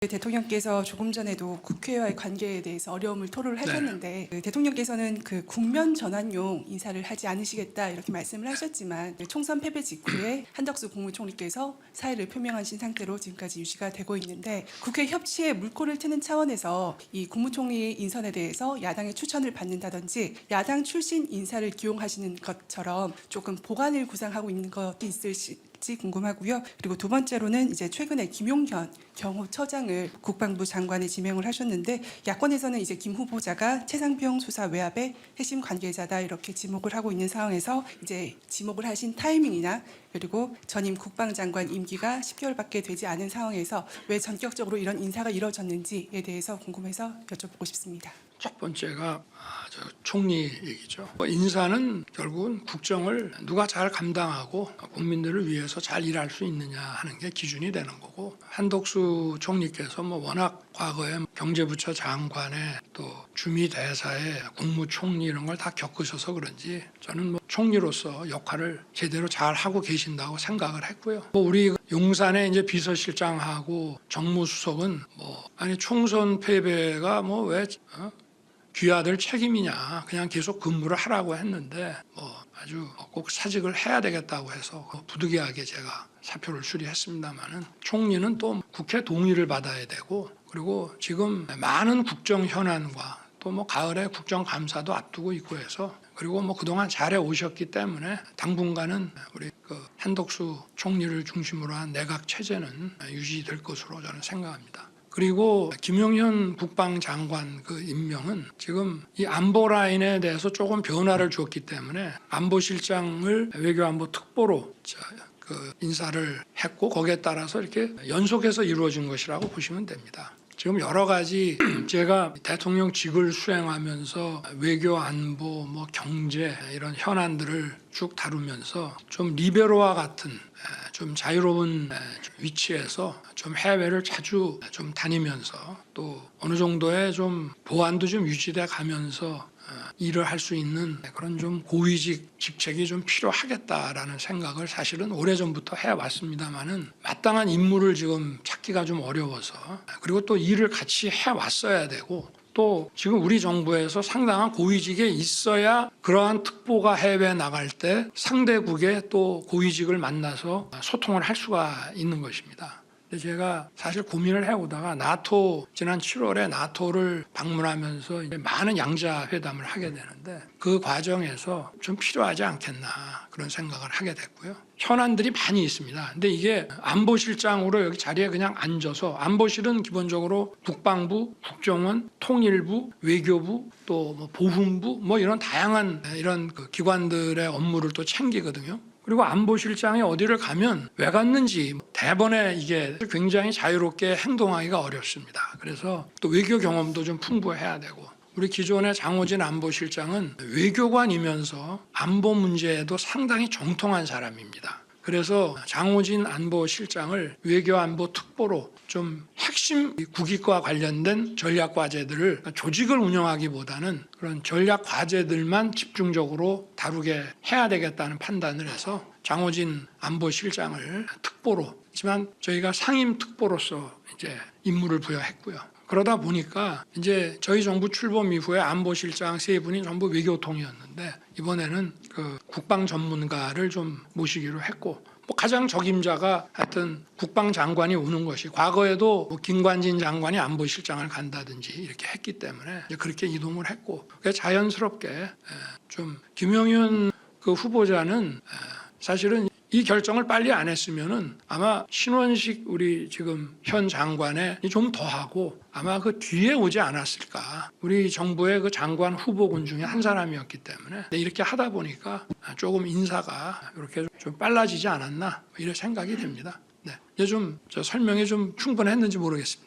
대통령께서 조금 전에도 국회와의 관계에 대해서 어려움을 토로를 하셨는데 대통령께서는 그 국면 전환용 인사를 하지 않으시겠다 이렇게 말씀을 하셨지만 총선 패배 직후에 한덕수 국무총리께서 사의를 표명하신 상태로 지금까지 유지가 되고 있는데 국회 협치에 물꼬를 트는 차원에서 이 국무총리 인선에 대해서 야당의 추천을 받는다든지 야당 출신 인사를 기용하시는 것처럼 조금 보관을 구상하고 있는 것이 있을지 궁금하고요. 그리고 두 번째로는 이제 최근에 김용현 경호처장을 국방부 장관에 지명을 하셨는데 야권에서는 이제 김 후보자가 최상병 수사 외압의 핵심 관계자다 이렇게 지목을 하고 있는 상황에서 이제 지목을 하신 타이밍이나 그리고 전임 국방장관 임기가 10개월밖에 되지 않은 상황에서 왜 전격적으로 이런 인사가 이뤄졌는지에 대해서 궁금해서 여쭤보고 싶습니다. 첫 번째가 총리 얘기죠. 인사는 결국은 국정을 누가 잘 감당하고 국민들을 위해서 잘 일할 수 있느냐 하는 게 기준이 되는 거고, 한덕수 총리께서 워낙 과거에 경제부처 장관에 또 주미대사에 국무총리 이런 걸 다 겪으셔서 그런지 저는 총리로서 역할을 제대로 잘 하고 계신다고 생각을 했고요. 우리 용산에 이제 비서실장하고 정무수석은 아니 총선 패배가 왜 귀하들 책임이냐, 그냥 계속 근무를 하라고 했는데 아주 꼭 사직을 해야 되겠다고 해서 부득이하게 제가 사표를 수리했습니다마는, 총리는 또 국회 동의를 받아야 되고, 그리고 지금 많은 국정 현안과 또 가을에 국정감사도 앞두고 있고 해서, 그리고 그동안 잘해 오셨기 때문에 당분간은 우리 한덕수 총리를 중심으로 한 내각 체제는 유지될 것으로 저는 생각합니다. 그리고 김용현 국방장관 그 임명은 지금 이 안보 라인에 대해서 조금 변화를 줬기 때문에 안보실장을 외교안보 특보로 인사를 했고, 거기에 따라서 이렇게 연속해서 이루어진 것이라고 보시면 됩니다. 지금 여러 가지 제가 대통령직을 수행하면서 외교, 안보, 경제 이런 현안들을 쭉 다루면서 좀 리베로와 같은 좀 자유로운 위치에서 좀 해외를 자주 좀 다니면서 또 어느 정도의 좀 보안도 좀 유지돼 가면서 일을 할 수 있는 그런 좀 고위직 직책이 좀 필요하겠다라는 생각을 사실은 오래전부터 해왔습니다마는, 마땅한 인물을 지금 찾기가 좀 어려워서, 그리고 또 일을 같이 해왔어야 되고, 또 지금 우리 정부에서 상당한 고위직에 있어야 그러한 특보가 해외에 나갈 때 상대국의 또 고위직을 만나서 소통을 할 수가 있는 것입니다. 근데 제가 사실 고민을 해오다가 지난 7월에 나토를 방문하면서 이제 많은 양자 회담을 하게 되는데, 그 과정에서 좀 필요하지 않겠나 그런 생각을 하게 됐고요. 현안들이 많이 있습니다. 근데 이게 안보실장으로 여기 자리에 그냥 앉아서, 안보실은 기본적으로 국방부, 국정원, 통일부, 외교부, 또 보훈부 이런 다양한 이런 기관들의 업무를 또 챙기거든요. 그리고 안보실장이 어디를 가면 왜 갔는지 대번에 이게 굉장히 자유롭게 행동하기가 어렵습니다. 그래서 또 외교 경험도 좀 풍부해야 되고, 우리 기존의 장호진 안보실장은 외교관이면서 안보 문제에도 상당히 정통한 사람입니다. 그래서 장호진 안보실장을 외교안보 특보로 좀 핵심 국익과 관련된 전략 과제들을, 조직을 운영하기보다는 그런 전략 과제들만 집중적으로 다루게 해야 되겠다는 판단을 해서 장호진 안보실장을 특보로, 하지만 저희가 상임 특보로서 이제 임무를 부여했고요. 그러다 보니까 이제 저희 정부 출범 이후에 안보실장 3분이 전부 외교통이었는데, 이번에는 국방 전문가를 좀 모시기로 했고, 가장 적임자가 하여튼 국방장관이 오는 것이, 과거에도 김관진 장관이 안보실장을 간다든지 이렇게 했기 때문에 이제 그렇게 이동을 했고, 자연스럽게 좀 김용현 후보자는 사실은 이 결정을 빨리 안 했으면은 아마 신원식 우리 지금 현 장관에 좀 더 하고 아마 그 뒤에 오지 않았을까. 우리 정부의 그 장관 후보군 중에 한 사람이었기 때문에 이렇게 하다 보니까 조금 인사가 이렇게 좀 빨라지지 않았나 이런 생각이 됩니다. 이제 좀 설명이 좀 충분했는지 모르겠습니다.